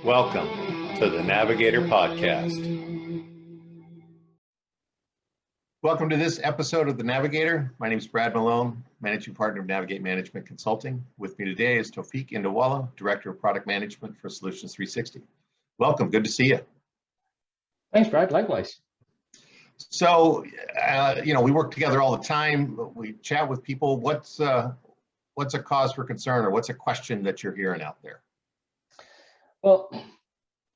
Welcome to the Navigator podcast. Welcome to this episode of the Navigator. My name is Brad Malone, Managing Partner of Navigate Management Consulting. With me today is Tofiq Indawala, Director of Product Management for Solutions 360. Welcome, good to see you. Thanks, Brad, likewise. So, we work together all the time. We chat with people. What's a cause for concern, or what's a question that you're hearing out there? Well,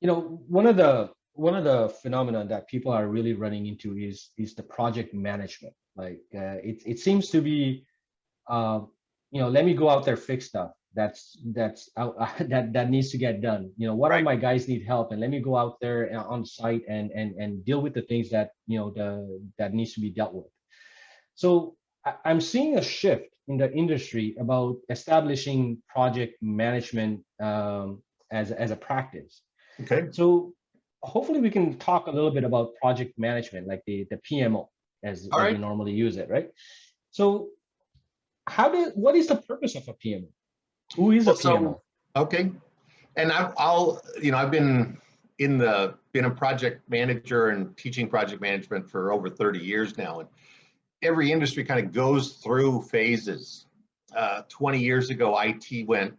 one of the phenomena that people are really running into is the project management. Like it seems to be, let me go out there, fix stuff that's out, that needs to get done. What Right. are my guys need help, and let me go out there on site and deal with the things that that needs to be dealt with. So I'm seeing a shift in the industry about establishing project management as a practice. Okay. So hopefully we can talk a little bit about project management, like the PMO as we normally use it, right? So what is the purpose of a PMO? Who is a PMO? Okay. And I've been a project manager and teaching project management for over 30 years now. And every industry kind of goes through phases. 20 years ago, IT went,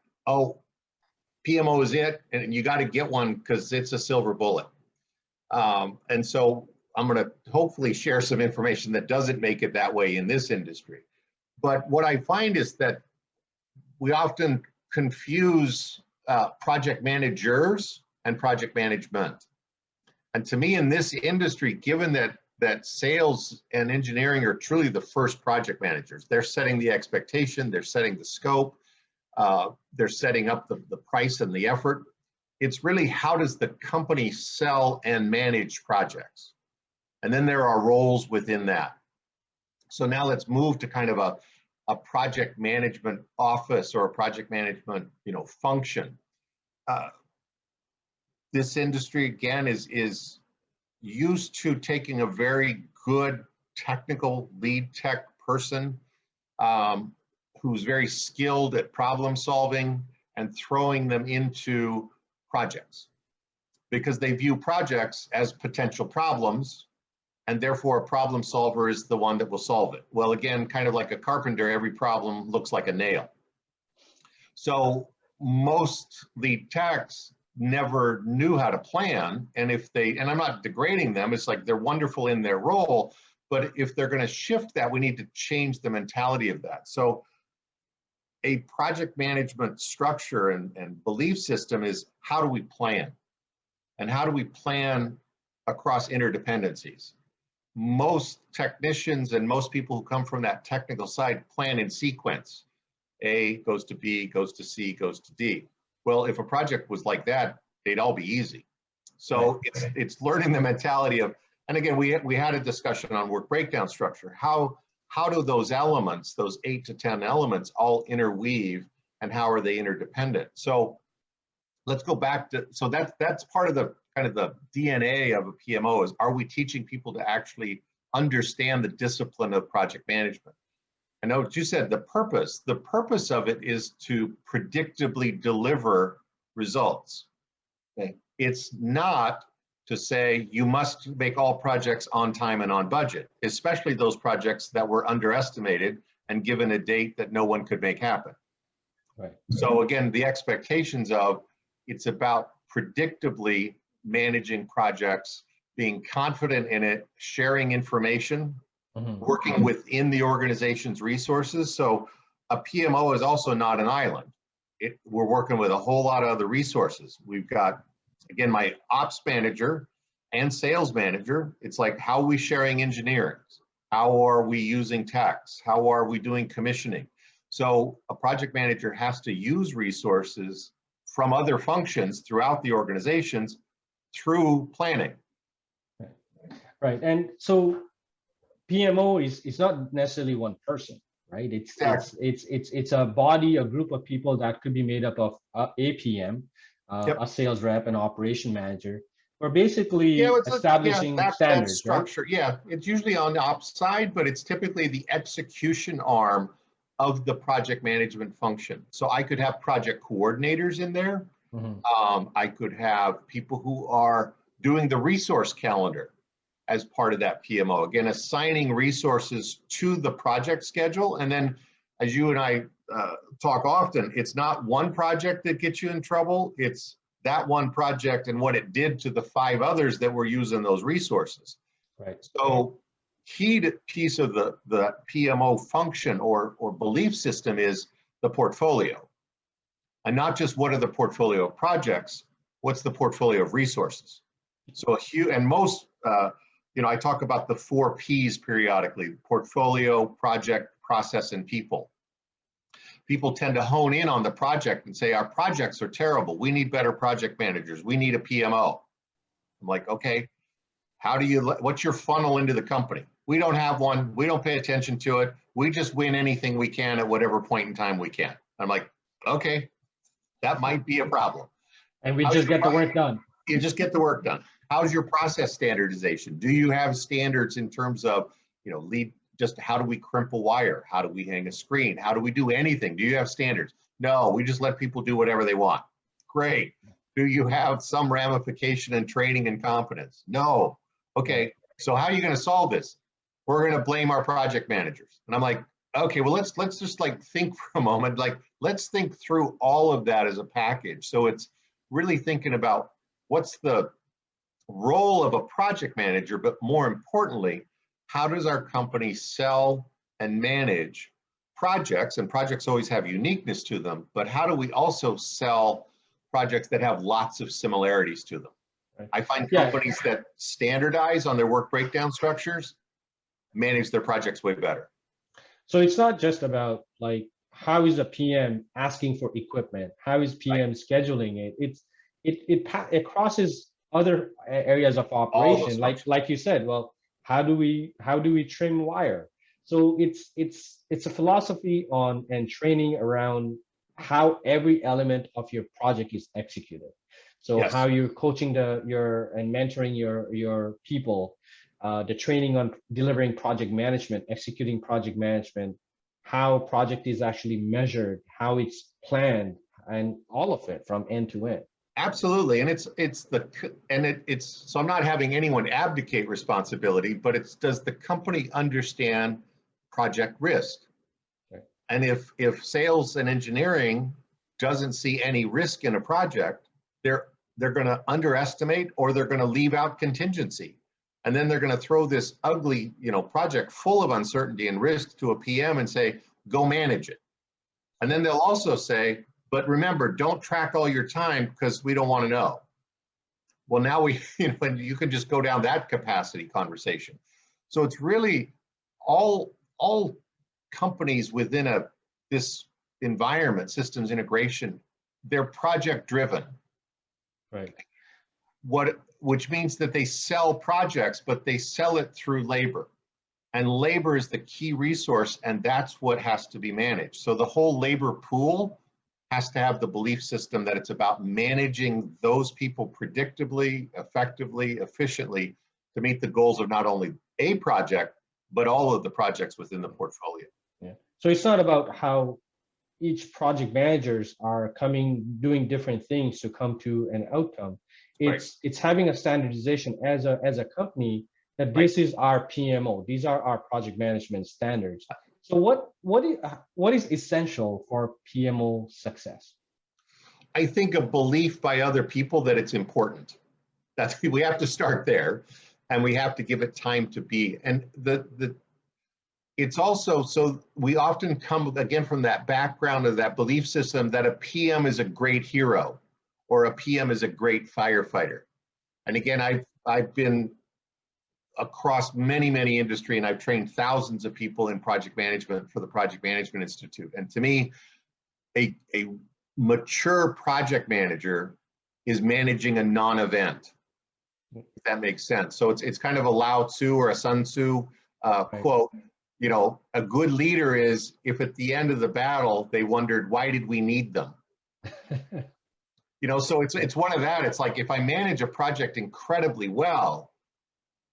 PMO is it, and you got to get one because it's a silver bullet. And so I'm going to hopefully share some information that doesn't make it that way in this industry. But what I find is that we often confuse project managers and project management. And to me, in this industry, given that sales and engineering are truly the first project managers, they're setting the expectation, they're setting the scope, they're setting up the price and the effort. It's really, how does the company sell and manage projects? And then there are roles within that. So now let's move to kind of a project management office or a project management function. This industry, again, is used to taking a very good technical lead tech person who's very skilled at problem solving and throwing them into projects, because they view projects as potential problems, and therefore a problem solver is the one that will solve it. Well, again, kind of like a carpenter, every problem looks like a nail. So most lead techs never knew how to plan, and I'm not degrading them, it's like they're wonderful in their role, but if they're going to shift that, we need to change the mentality of that. So a project management structure and belief system is, how do we plan? And how do we plan across interdependencies? Most technicians and most people who come from that technical side plan in sequence. A goes to B, goes to C, goes to D. Well, if a project was like that, they'd all be easy. So it's learning the mentality of, and again, we had a discussion on work breakdown structure. How do those elements, those 8 to 10 elements, all interweave, and how are they interdependent? So let's go back to, so that's part of the kind of the DNA of a PMO is, are we teaching people to actually understand the discipline of project management? I know what you said, the purpose of it is to predictably deliver results. Okay? It's not to say you must make all projects on time and on budget, especially those projects that were underestimated and given a date that no one could make happen. Right. So again, the expectations of, it's about predictably managing projects, being confident in it, sharing information, working within the organization's resources. So a PMO is also not an island. We're working with a whole lot of other resources. We've got, again, my ops manager and sales manager. It's like, how are we sharing engineering? How are we using tax? How are we doing commissioning? So a project manager has to use resources from other functions throughout the organizations through planning. Right. And so PMO is not necessarily one person, right? It's a body, a group of people that could be made up of a PM, a sales rep, an operation manager. We're basically establishing standards, that structure. Right? Yeah, it's usually on the ops side, but it's typically the execution arm of the project management function. So I could have project coordinators in there. I could have people who are doing the resource calendar as part of that PMO. Again, assigning resources to the project schedule. And then, as you and I talk often, it's not one project that gets you in trouble. It's that one project and what it did to the 5 others that were using those resources. Right. So key piece of the PMO function or belief system is the portfolio. And not just what are the portfolio of projects, what's the portfolio of resources. So most, I talk about the 4 Ps periodically: portfolio, project, process, and people. People tend to hone in on the project and say, our projects are terrible. We need better project managers. We need a PMO. I'm like, okay, what's your funnel into the company? We don't have one. We don't pay attention to it. We just win anything we can at whatever point in time we can. I'm like, okay, that might be a problem. And we just get the work done. You just get the work done. How's your process standardization? Do you have standards in terms of, just how do we crimp a wire? How do we hang a screen? How do we do anything? Do you have standards? No, we just let people do whatever they want. Great. Do you have some ramification in training and competence? No. Okay, so how are you going to solve this? We're going to blame our project managers. And I'm like, okay, well, let's just think for a moment. Let's think through all of that as a package. So it's really thinking about what's the role of a project manager, but more importantly, how does our company sell and manage projects? And projects always have uniqueness to them, but how do we also sell projects that have lots of similarities to them? Right. I find companies that standardize on their work breakdown structures manage their projects way better. So it's not just about how is a PM asking for equipment? How is PM scheduling it? It crosses other areas of operation, like you said. Well, how do we trim wire? So it's a philosophy on and training around how every element of your project is executed. So how you're coaching and mentoring your people, the training on delivering project management, executing project management, how project is actually measured, how it's planned, and all of it from end to end. Absolutely, and it's so I'm not having anyone abdicate responsibility, but does the company understand project risk? Okay. And if sales and engineering doesn't see any risk in a project, they're going to underestimate or they're going to leave out contingency, and then they're going to throw this ugly project full of uncertainty and risk to a PM and say, go manage it. And then they'll also say, but remember, don't track all your time because we don't want to know. Well, now you can just go down that capacity conversation. So it's really all companies within this environment, systems integration, they're project driven. Right. Which means that they sell projects, but they sell it through labor. And labor is the key resource, and that's what has to be managed. So the whole labor pool has to have the belief system that it's about managing those people predictably, effectively, efficiently to meet the goals of not only a project, but all of the projects within the portfolio. Yeah. So it's not about how each project managers are doing different things to come to an outcome. It's having a standardization as a company that this is our PMO. These are our project management standards. So what is essential for PMO success? I think a belief by other people that it's important. We have to start there, and we have to give it time to be. And it's also, so we often come again from that background of that belief system that a PM is a great hero or a PM is a great firefighter. And again, I've been across many industry, and I've trained thousands of people in project management for the Project Management Institute. And to me, a mature project manager is managing a non-event, if that makes sense. So it's kind of a Lao Tzu or a Sun Tzu quote. A good leader is if at the end of the battle they wondered, why did we need them? So it's one of that. It's like if I manage a project incredibly well,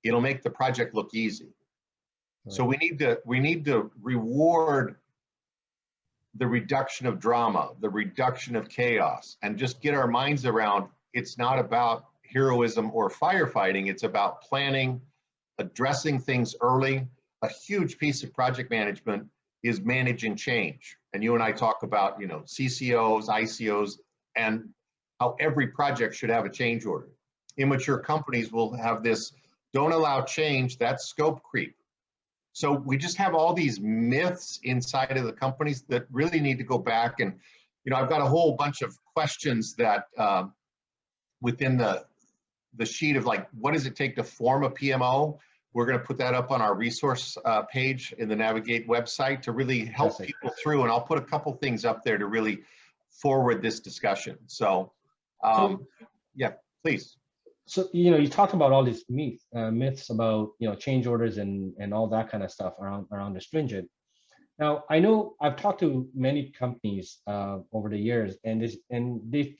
it'll make the project look easy. Right. So we need to reward the reduction of drama, the reduction of chaos, and just get our minds around it's not about heroism or firefighting, it's about planning, addressing things early. A huge piece of project management is managing change. And you and I talk about, CCOs, ICOs, and how every project should have a change order. Immature companies will have this, don't allow change, that's scope creep. So we just have all these myths inside of the companies that really need to go back. And, I've got a whole bunch of questions that within the sheet of like, what does it take to form a PMO? We're going to put that up on our resource page in the Navigate website to really help people through. And I'll put a couple things up there to really forward this discussion. So, yeah, please. So, you talk about all these myths about, change orders and all that kind of stuff around the stringent. Now, I know I've talked to many companies over the years, and they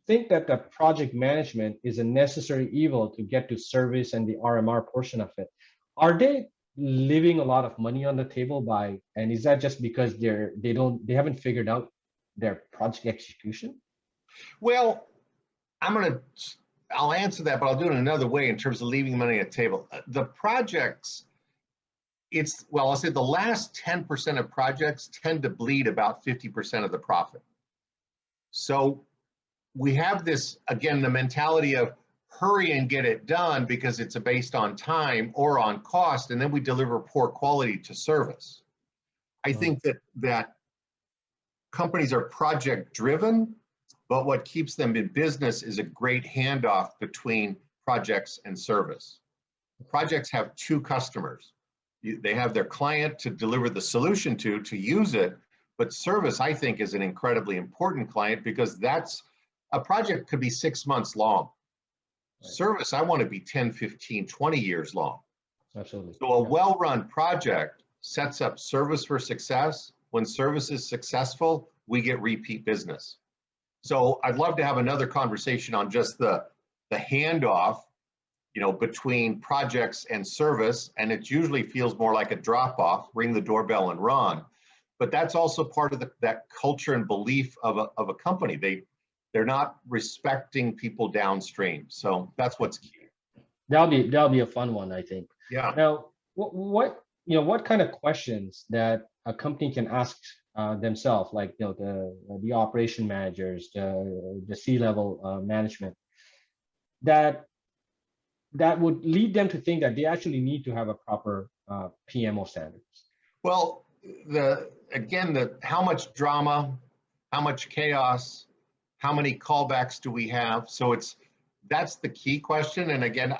think that the project management is a necessary evil to get to service and the RMR portion of it. Are they leaving a lot of money on the table and is that just because they haven't figured out their project execution? Well, I'll answer that, but I'll do it another way in terms of leaving money at the table. The projects, I'll say the last 10% of projects tend to bleed about 50% of the profit. So we have this, again, the mentality of hurry and get it done because it's based on time or on cost, and then we deliver poor quality to service. I think that companies are project driven, but what keeps them in business is a great handoff between projects and service. Projects have two customers. They have their client to deliver the solution to use it, but service, I think, is an incredibly important client because a project could be 6 months long. Right. Service, I want to be 10, 15, 20 years long. Absolutely. So a well-run project sets up service for success. When service is successful, we get repeat business. So I'd love to have another conversation on just the handoff, between projects and service, and it usually feels more like a drop-off, ring the doorbell and run. But that's also part of that culture and belief of a company. They're not respecting people downstream. So that's what's key. That'll be a fun one, I think. Yeah. Now, what kind of questions that a company can ask themselves, like the operation managers, the C-level management, that would lead them to think that they actually need to have a proper PMO standards? Well, how much drama, how much chaos, how many callbacks do we have? So that's the key question. And again,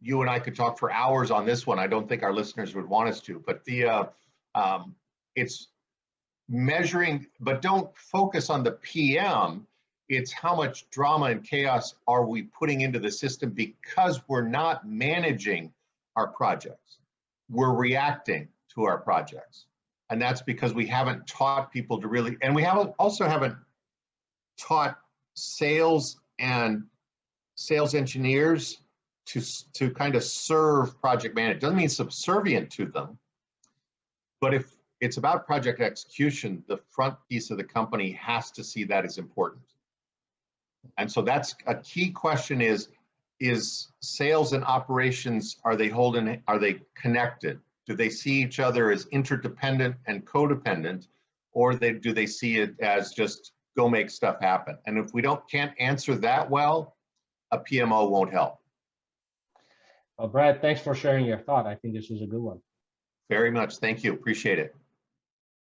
you and I could talk for hours on this one. I don't think our listeners would want us to, but it's measuring, but don't focus on the PM. It's how much drama and chaos are we putting into the system because we're not managing our projects. We're reacting to our projects. And that's because we haven't taught people to really, and we haven't taught sales and sales engineers to kind of serve project management. Doesn't mean subservient to them, but if it's about project execution, the front piece of the company has to see that as important. And so that's a key question is sales and operations, are they connected? Do they see each other as interdependent and codependent, or do they see it as just go make stuff happen? And if we can't answer that well, a PMO won't help. Well, Brad, thanks for sharing your thought. I think this was a good one. Very much. Thank you. Appreciate it.